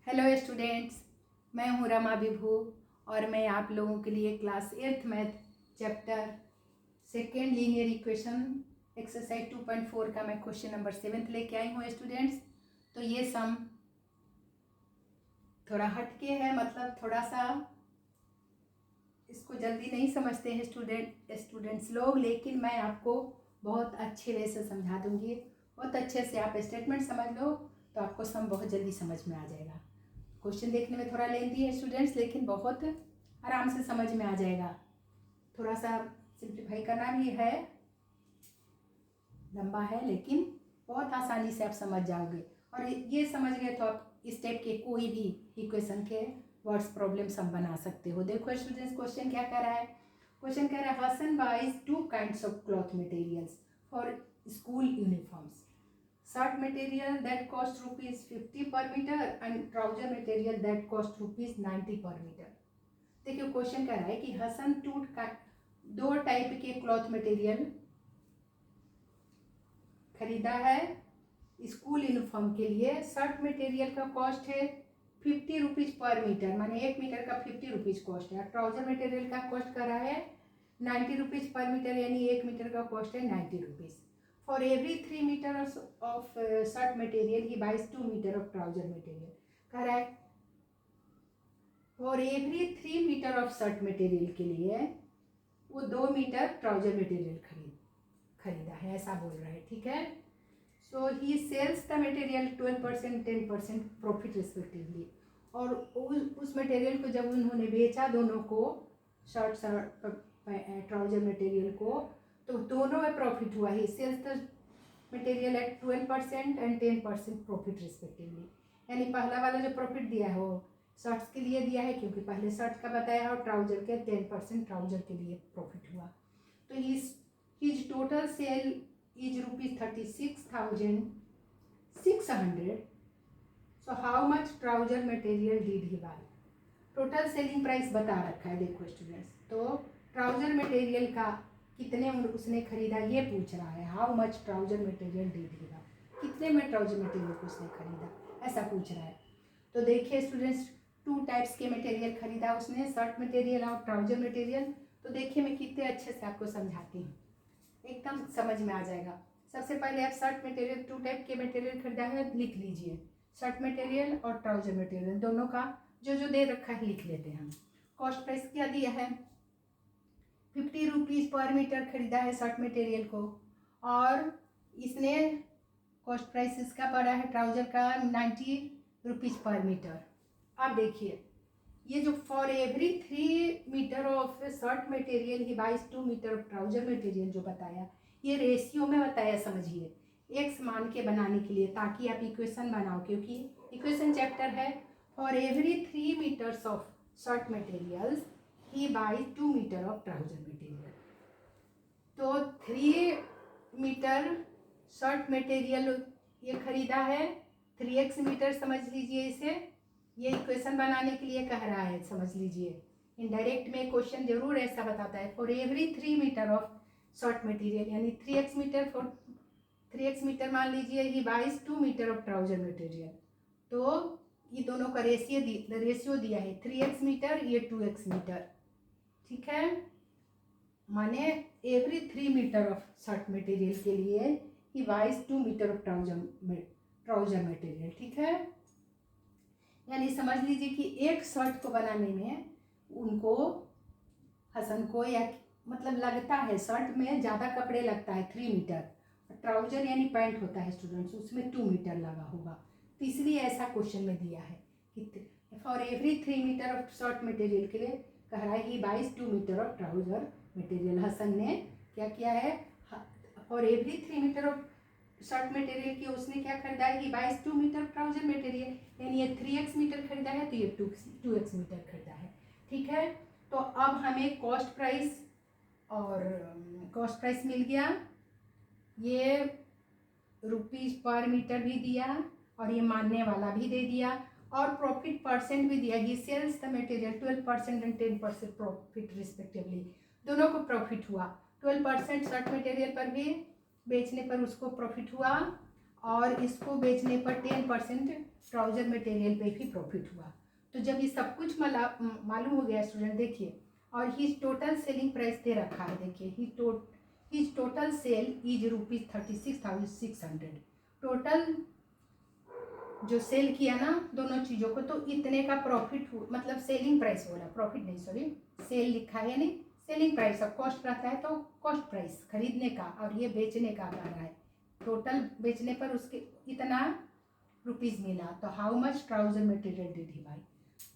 Hello students, मैं हूँ रमा विभू और मैं आप लोगों के लिए class 8th math chapter second linear equation exercise 2.4 का मैं क्वेश्चन नंबर 7 लेके आई हूँ स्टूडेंट्स। तो ये सम थोड़ा हटके है, मतलब थोड़ा सा इसको जल्दी नहीं समझते हैं स्टूडेंट्स लोग, लेकिन मैं आपको बहुत अच्छे वे से समझा दूंगी। बहुत अच्छे से आप स्टेटमेंट समझ लो तो आपको सम बहुत जल्दी समझ में आ जाएगा। क्वेश्चन देखने में थोड़ा लेंथी है स्टूडेंट्स, लेकिन बहुत आराम से समझ में आ जाएगा। थोड़ा सा सिंप्लीफाई करना भी है, लंबा है, लेकिन बहुत आसानी से आप समझ जाओगे। और ये समझ गए तो आप इस टाइप के कोई भी इक्वेशन के वर्ड्स प्रॉब्लम सम बना सकते हो। देखो स्टूडेंट्स, क्वेश्चन क्या कर रहा है। क्वेश्चन कह रहा है Hasan buys 2 kinds of cloth materials for school uniforms. Shirt material that cost rupees 50 per meter and trouser material that cost rupees 90 per meter. देखिए क्वेश्चन कर रहा है कि हसन दो टाइप के क्लॉथ मटेरियल खरीदा है स्कूल यूनिफॉर्म के लिए। शर्ट मटेरियल का कॉस्ट है 50 रुपीज पर मीटर, माने 1 मीटर का 50 रुपीज कॉस्ट है। ट्राउजर मटेरियल का कॉस्ट कर रहा है 90 रुपीज पर मीटर, यानी 1 मीटर का कॉस्ट है 90 rupees. For every 3 meters of shirt material, he buys 2 meter of trouser material. Correct. For every 3 meter of shirt material के लिए वो 2 मीटर ट्राउजर मटेरियल खरीदा है, ऐसा बोल रहा है। ठीक है। So he sells the material 12%, 10% profit respectively. और उस मटेरियल को जब उन्होंने बेचा दोनों को, शर्ट ट्राउजर मटेरियल को, तो दोनों में प्रॉफिट हुआ। He sells the material at 12% and 10% profit respectively. यानी पहला वाला जो प्रॉफिट दिया है वो शर्ट्स के लिए दिया है, क्योंकि पहले शर्ट का बताया, और ट्राउजर के 10% ट्राउजर के लिए प्रॉफिट हुआ। तो his total sale is rupees 36,600। So how much trouser material did he buy. Total selling price बता रखा है। देखो स्टूडेंट्स, तो ट्राउजर मटेरियल का कितने उसने खरीदा ये पूछ रहा है। How much trouser material did he buy, कितने में ट्राउजर मटेरियल को उसने खरीदा, ऐसा पूछ रहा है। तो देखिए स्टूडेंट्स, 2 टाइप्स के मटेरियल खरीदा उसने, शर्ट मटेरियल और ट्राउजर मटेरियल। तो देखिए मैं कितने अच्छे से आपको समझाती हूँ, एकदम समझ में आ जाएगा। सबसे पहले आप शर्ट मटेरियल, 2 टाइप के मटेरियल खरीदा है, लिख लीजिए। शर्ट मटेरियल और ट्राउजर मटेरियल दोनों का जो जो दे रखा है लिख लेते हैं हम। कॉस्ट प्राइस क्या दिया है, 50 रुपीज़ पर मीटर खरीदा है शर्ट मटेरियल को, और इसने कॉस्ट प्राइस इसका पड़ा है ट्राउजर का 90 रुपीज़ पर मीटर। अब देखिए ये जो for every 3 meter of shirt material he buys 2 meter of trouser material जो बताया, ये रेशियो में बताया, समझिए एक्स मान के बनाने के लिए, ताकि आप इक्वेशन बनाओ, क्योंकि इक्वेशन चैप्टर है। For every 3 meters of shirt materials he buys 2 meter of trouser material. तो 3 मीटर शर्ट मटेरियल ये खरीदा है, 3x मीटर समझ लीजिए इसे। ये इक्वेशन बनाने के लिए कह रहा है, समझ लीजिए। इनडायरेक्ट में क्वेश्चन जरूर ऐसा बताता है। For every 3 meter of shirt material, यानी 3x meter, for 3x meter मान लीजिए, he buys 2 meter of trouser material. तो ये दोनों का रेशियो दिया है, 3x मीटर, ये 2x मीटर। ठीक है, माने every 3 meter of shirt material के लिए he buys 2 meter of trouser material. ठीक है, यानी समझ लीजिए कि एक शर्ट को बनाने में उनको, हसन को, या मतलब लगता है शर्ट में ज़्यादा कपड़े लगता है 3 मीटर, ट्राउजर यानी पैंट होता है स्टूडेंट्स, उसमें 2 मीटर लगा होगा। तो इसलिए ऐसा क्वेश्चन में दिया है कि for every 3 meter of shirt material के लिए कह रहा है he buys 2 meter of trouser material. Hasan ने क्या किया है, for every 3 meter of shirt material की उसने क्या खरीदा है, he buys 2 meter trouser material, यानी ये 3x मीटर खरीदा है, तो ये 2x मीटर खरीदा है। ठीक है, तो अब हमें कॉस्ट प्राइस मिल गया, ये रुपीज़ पर मीटर भी दिया, और ये मानने वाला भी दे दिया, और प्रॉफिट परसेंट भी दिया। He sells the material 12% and 10% profit respectively. दोनों को प्रॉफिट हुआ, 12% शर्ट मटेरियल पर भी बेचने पर उसको प्रॉफिट हुआ, और इसको बेचने पर 10% ट्राउजर मटेरियल पे भी प्रॉफिट हुआ। तो जब ये सब कुछ मालूम हो गया स्टूडेंट, देखिए, और हिज टोटल सेलिंग प्राइस दे रखा है, देखिए his total sale is ₹36,600। Total जो सेल किया ना दोनों चीज़ों को, तो इतने का प्रॉफिट हुआ, मतलब सेलिंग प्राइस बोला, प्रॉफिट नहीं, सॉरी, सेल लिखा है यानी सेलिंग प्राइस। अब कॉस्ट रहता है तो कॉस्ट प्राइस खरीदने का, और ये बेचने का आ रहा है। टोटल बेचने पर उसके इतना रुपीज़ मिला। तो how much trouser material did he buy,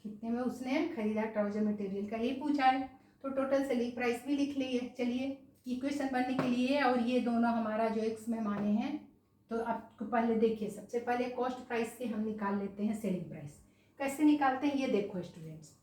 कितने में उसने खरीदा ट्राउजर मटेरियल का, ये पूछा है। तो टोटल सेलिंग प्राइस भी लिख लिए। चलिए इक्वेशन बनने के लिए, और ये दोनों हमारा जो एक्स में माने हैं, तो आपको पहले देखिए, सबसे पहले कॉस्ट प्राइस से हम निकाल लेते हैं सेलिंग प्राइस। कैसे निकालते हैं ये देखो स्टूडेंट्स।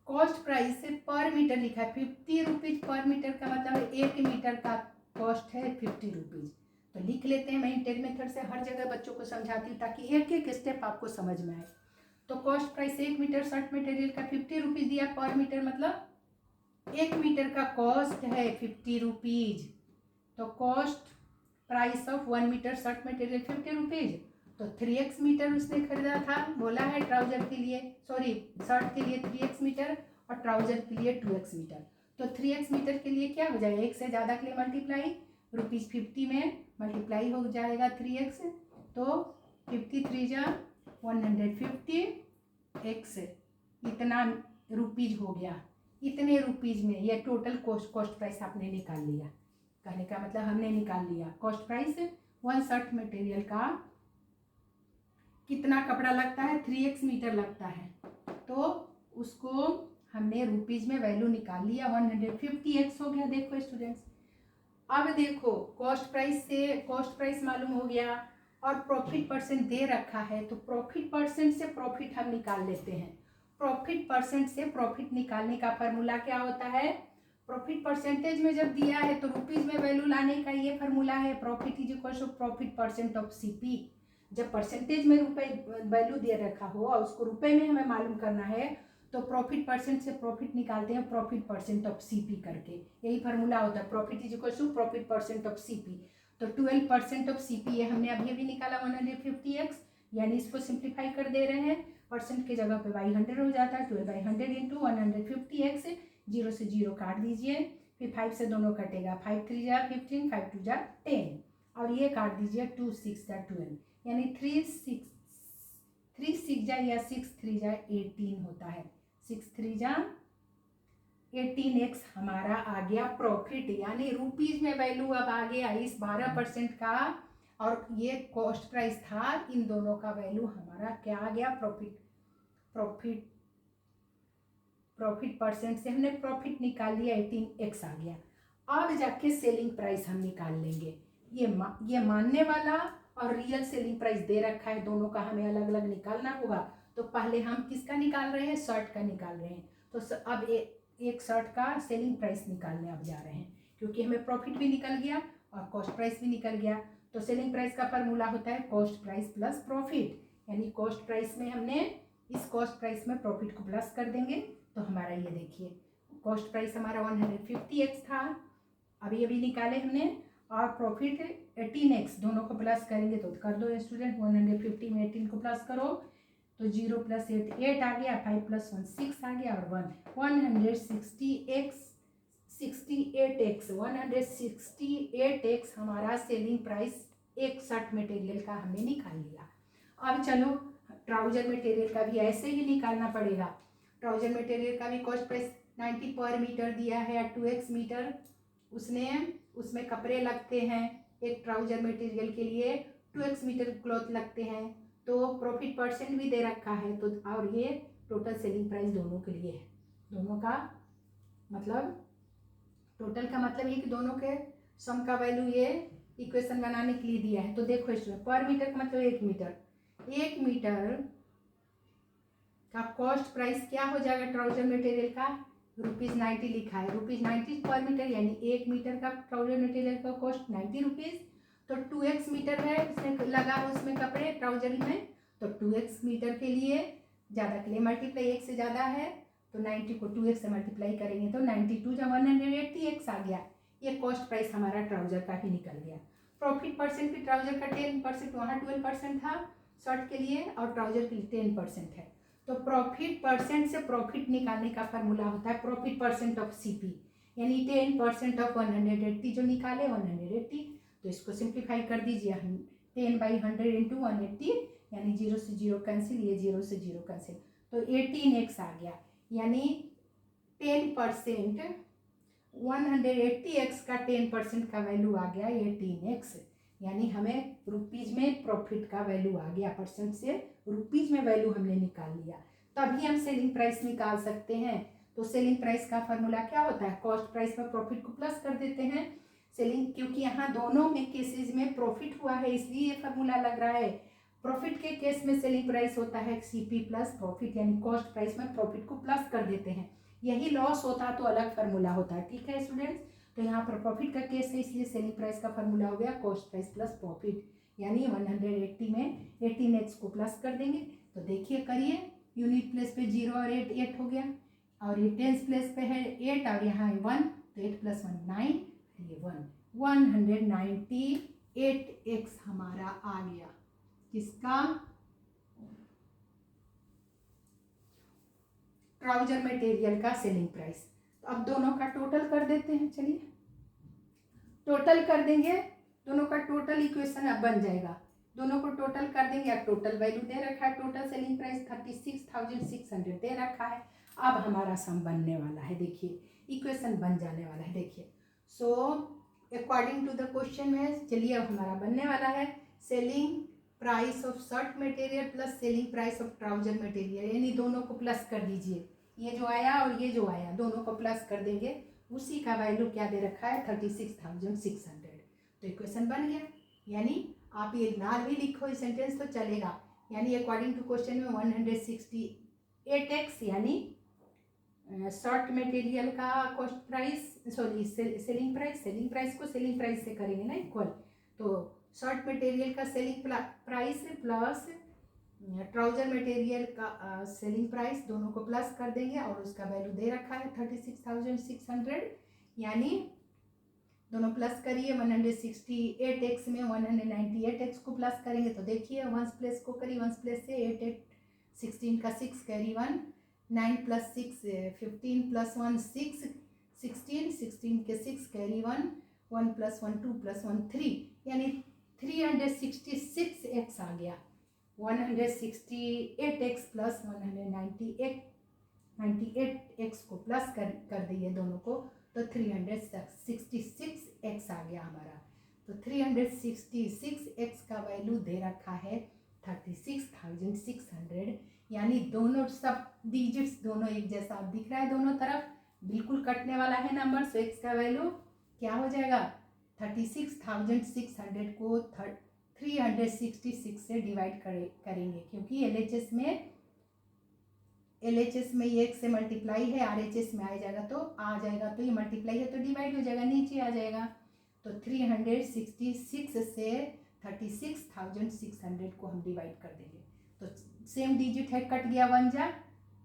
कॉस्ट प्राइस से पर मीटर लिखा है 50 रुपीज़ पर मीटर, का मतलब 1 मीटर का कॉस्ट है 50 रुपीज़। तो लिख लेते हैं। मैं इंटेल मेथड से हर जगह बच्चों को समझाती हूँ ताकि एक एक स्टेप आपको समझ में आए। तो cost price 1 meter shirt material का 50 रुपीज़ दिया पर मीटर, मतलब 1 मीटर का कॉस्ट है 50 रुपीज़। तो cost price of 1 meter shirt material 50 rupees. तो 3x मीटर उसने खरीदा था, बोला है ट्राउजर के लिए, सॉरी शर्ट के लिए 3x मीटर और ट्राउजर के लिए 2x मीटर। तो 3x मीटर के लिए क्या हो जाएगा, एक से ज़्यादा के लिए मल्टीप्लाई, ₹50 में मल्टीप्लाई हो जाएगा 3x। तो 53 जा 150 x, इतना रुपीज़ हो गया। इतने रुपीज़ में ये टोटल कॉस्ट प्राइस आपने निकाल लिया। कहने का मतलब हमने निकाल लिया कॉस्ट प्राइस। 1 शर्ट मटेरियल का कितना कपड़ा लगता है, 3x मीटर लगता है, तो उसको हमने रुपीज़ में वैल्यू निकाल लिया, 150x हो गया। देखो स्टूडेंट्स, अब देखो कॉस्ट प्राइस से कॉस्ट प्राइस मालूम हो गया और प्रॉफिट परसेंट दे रखा है, तो प्रॉफिट परसेंट से प्रॉफिट हम निकाल लेते हैं। प्रॉफिट परसेंट से प्रॉफिट निकालने का फॉर्मूला क्या होता है, प्रॉफिट परसेंटेज में जब दिया है तो रुपीज़ में वैल्यू लाने का ये फॉर्मूला है, profit is equal to profit percent of CP. जब परसेंटेज में रुपए वैल्यू दे रखा हो और उसको रुपए में हमें मालूम करना है, तो प्रॉफिट परसेंट से प्रॉफिट निकालते हैं प्रॉफिट परसेंट ऑफ सीपी करके। यही फॉर्मूला होता है, profit is equal to profit percent of CP. तो 12% ऑफ सीपी ये हमने अभी निकाला 150x, यानी इसको सिंप्लीफाई कर दे रहे हैं, परसेंट की जगह पे 100 हो जाता है। 12/100 इंटू 150x, 0 से 0 काट दीजिए, फिर 5 से दोनों कटेगा, 5 3 जा 15, 5 2 जा 10, और ये काट दीजिए 2 6 जा 12, यानी 3 6 जा या 6 3 जा 18 होता है। 6 3 जा 18x हमारा आ गया प्रॉफिट, यानी रुपीज़ में वैल्यू अब आ गया इस 12% का, और ये कॉस्ट प्राइस था, इन दोनों का वैल्यू हमारा क्या आ गया, प्रॉफिट परसेंट से हमने प्रॉफिट निकाल लिया, 18x आ गया। अब जाके सेलिंग प्राइस हम निकाल लेंगे। ये मानने वाला और रियल सेलिंग प्राइस दे रखा है, दोनों का हमें अलग अलग निकालना होगा। तो पहले हम किसका निकाल रहे हैं, शर्ट का निकाल रहे हैं। तो अब एक शर्ट का सेलिंग प्राइस निकालने अब जा रहे हैं, क्योंकि हमें प्रॉफिट भी निकल गया और कॉस्ट प्राइस भी निकल गया। तो सेलिंग प्राइस का फॉर्मूला होता है कॉस्ट प्राइस प्लस प्रॉफिट, यानी कॉस्ट प्राइस में हमने इस कॉस्ट प्राइस में प्रॉफिट को प्लस कर देंगे। तो हमारा ये देखिए कॉस्ट प्राइस हमारा 150x था, अभी निकाले हमने, और प्रॉफिट 18x, दोनों को प्लस करेंगे तो कर दो स्टूडेंट, 150 में 18 को प्लस करो तो 0 + 8 8 आ गया, 5 + 1 6 आ गया, और 168x हमारा सेलिंग प्राइस एक शर्ट मटेरियल का हमने निकाल लिया। अब चलो ट्राउजर मटेरियल का भी ऐसे ही निकालना पड़ेगा। ट्राउजर मटेरियल का भी कॉस्ट प्राइस 90 पर मीटर दिया है, 2x मीटर उसमें कपड़े लगते हैं, एक ट्राउजर मटेरियल के लिए 2x मीटर क्लॉथ लगते हैं, तो प्रॉफिट परसेंट भी दे रखा है। तो और ये टोटल सेलिंग प्राइस दोनों के लिए है, दोनों का मतलब टोटल का मतलब ये कि दोनों के सम का वैल्यू ये इक्वेशन बनाने के लिए दिया है। तो देखो स्टूडेंट, पर मीटर का मतलब 1 मीटर का कॉस्ट प्राइस क्या हो जाएगा ट्राउजर मटेरियल का, ₹90 लिखा है, ₹90 पर मीटर, यानी 1 मीटर का ट्राउजर मटेरियल का कॉस्ट 90 रुपीज़। तो 2x मीटर है, उसमें लगा है उसमें कपड़े ट्राउजर में, तो 2x मीटर के लिए ज़्यादा के लिए मल्टीप्लाई, एक से ज़्यादा है तो 90 को 2x से मल्टीप्लाई करेंगे तो 92 × 180x आ गया। ये कॉस्ट प्राइस हमारा ट्राउजर का ही निकल गया। प्रॉफिट परसेंट भी ट्राउजर का 10%, वहाँ 12% था शर्ट के लिए और ट्राउजर के लिए 10% है। तो प्रॉफिट परसेंट से प्रॉफिट निकालने का फार्मूला होता है प्रॉफिट परसेंट ऑफ सीपी, यानी 10% ऑफ 180 जो निकाले 180, तो इसको सिंप्लीफाई कर दीजिए 10/100 इंटू 180, यानी 0 से 0 कैंसिल, ये 0 से 0 कैंसिल, तो 18x आ गया, यानी 10% 180x का 10% का वैल्यू आ गया 18x, यानी हमें रुपीज़ में प्रॉफिट का वैल्यू आ गया, परसेंट से रुपीज़ में वैल्यू हमने निकाल लिया, तभी हम सेलिंग प्राइस निकाल सकते हैं। तो सेलिंग प्राइस का फार्मूला क्या होता है, कॉस्ट प्राइस में प्रॉफिट को प्लस कर देते हैं सेलिंग, क्योंकि यहाँ दोनों में केसेस में प्रॉफिट हुआ है इसलिए ये फार्मूला लग रहा है। प्रॉफिट के केस में सेलिंग प्राइस होता है सीपी प्लस प्रॉफिट, यानी कॉस्ट प्राइस में प्रॉफिट को प्लस कर देते हैं। यही लॉस होता तो अलग फार्मूला होता है, ठीक है स्टूडेंट्स। तो यहाँ पर प्रॉफिट का केस है इसलिए सेलिंग प्राइस का फार्मूला हो गया कॉस्ट प्राइस प्लस प्रॉफिट, यानी 180 में 18x को प्लस कर देंगे। तो देखिए करिए, यूनिट प्लेस पे 0 और 8 हो गया, और ये टेंस प्लेस पे है 8 और यहाँ 1, तो 8 + 1 9, ये 198x हमारा आ गया, किसका, ट्राउजर मटेरियल का सेलिंग प्राइस। तो अब दोनों का टोटल कर देते हैं, चलिए टोटल कर देंगे, दोनों का टोटल इक्वेशन अब बन जाएगा, दोनों को टोटल कर देंगे। अब टोटल वैल्यू दे रखा है, टोटल सेलिंग प्राइस 36,600 दे रखा है। अब हमारा सम बनने वाला है, देखिए इक्वेशन बन जाने वाला है, देखिए। So according to the question में, चलिए अब हमारा बनने वाला है selling price of shirt material plus selling price of trouser material, यानी दोनों को प्लस कर दीजिए, ये जो आया और ये जो आया दोनों को प्लस कर देंगे, उसी का वैल्यू क्या दे रखा है 36,600। तो इक्वेशन बन गया, यानी आप ये ना भी लिखो इस सेंटेंस तो चलेगा, यानी अकॉर्डिंग टू क्वेश्चन में 168x, यानी शर्ट मटेरियल का cost price, sorry selling price को सेलिंग प्राइस से करेंगे ना इक्वल, तो शर्ट मटेरियल का selling price plus trouser material का सेलिंग प्राइस, दोनों को प्लस कर देंगे और उसका वैल्यू दे रखा है 36,600, यानी दोनों प्लस करिए, 168x में 198x को प्लस करेंगे, तो देखिए वंस प्लेस को करिए, वंस प्लेस से 8 8 16 का 6 कैरी 1, 9 + 6 15 + 1 6 16 16 के 6 कैरी 1, 1 + 1 2 + 1 3, यानी 366x आ गया, 168x प्लस 198x को प्लस कर दिए दोनों को, तो 366x आ गया हमारा। तो 366x का वैल्यू दे रखा है 36,600, यानी दोनों सब डिजिट्स दोनों एक जैसा दिख रहा है, दोनों तरफ बिल्कुल कटने वाला है नंबर। सो x का वैल्यू क्या हो जाएगा, 36,600 को 366 से डिवाइड करेंगे, क्योंकि LHS में ये 1 से मल्टीप्लाई है, RHS में आ जाएगा तो ये मल्टीप्लाई है तो डिवाइड हो जाएगा, नीचे आ जाएगा। तो 366 से 36,600 को हम डिवाइड कर देंगे, तो सेम डिजिट है, कट गया 1 जा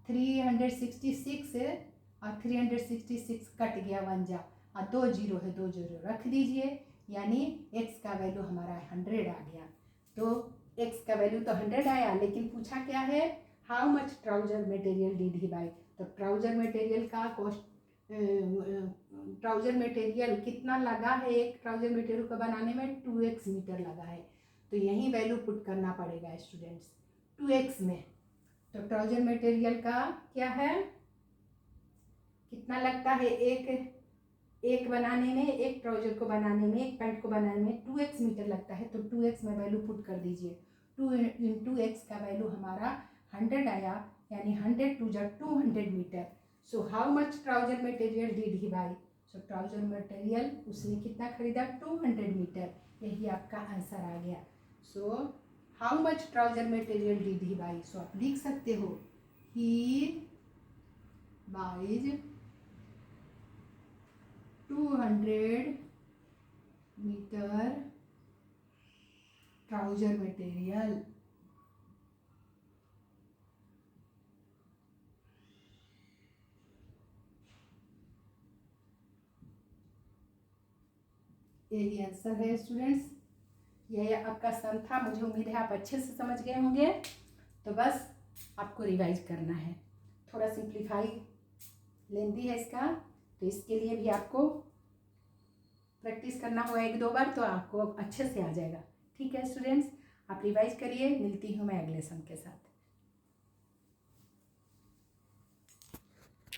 366 और 366 कट गया 1 जा, और 2 0 है, 2 0 रख दीजिए, यानी x का वैल्यू हमारा 100 आ गया। तो x का वैल्यू तो 100 आया, लेकिन पूछा क्या है, how much trouser material did he buy. तो ट्राउजर मटेरियल का कॉस्ट, ट्राउजर मटेरियल कितना लगा है, एक ट्राउजर मटेरियल को बनाने में 2x मीटर लगा है, तो यही वैल्यू पुट करना पड़ेगा स्टूडेंट्स 2x में। तो ट्राउजर मटेरियल का क्या है, कितना लगता है, एक बनाने में, एक ट्राउजर को बनाने में, एक पैंट को बनाने में 2x मीटर लगता है, तो 2x में वैल्यू पुट कर दीजिए, 2 × x का वैल्यू हमारा 100 आया, यानी 100 × 2 = 200 meter. So how much trouser material did he buy. So trouser material उसने कितना खरीदा, 200 मीटर, यही आपका आंसर आ गया। So how much trouser material did he buy. So आप लिख सकते हो, he buys 200 metre trouser material. यही आंसर है स्टूडेंट्स। यह आपका सम था। मुझे उम्मीद है आप अच्छे से समझ गए होंगे। तो बस आपको रिवाइज करना है। थोड़ा सिंप्लीफाई लेंदी है इसका, तो इसके लिए भी आपको प्रैक्टिस करना होगा 1-2 बार, तो आपको अच्छे से आ जाएगा। ठीक है स्टूडेंट्स, आप रिवाइज करिए। मिलती हूँ मैं अगले सम के साथ।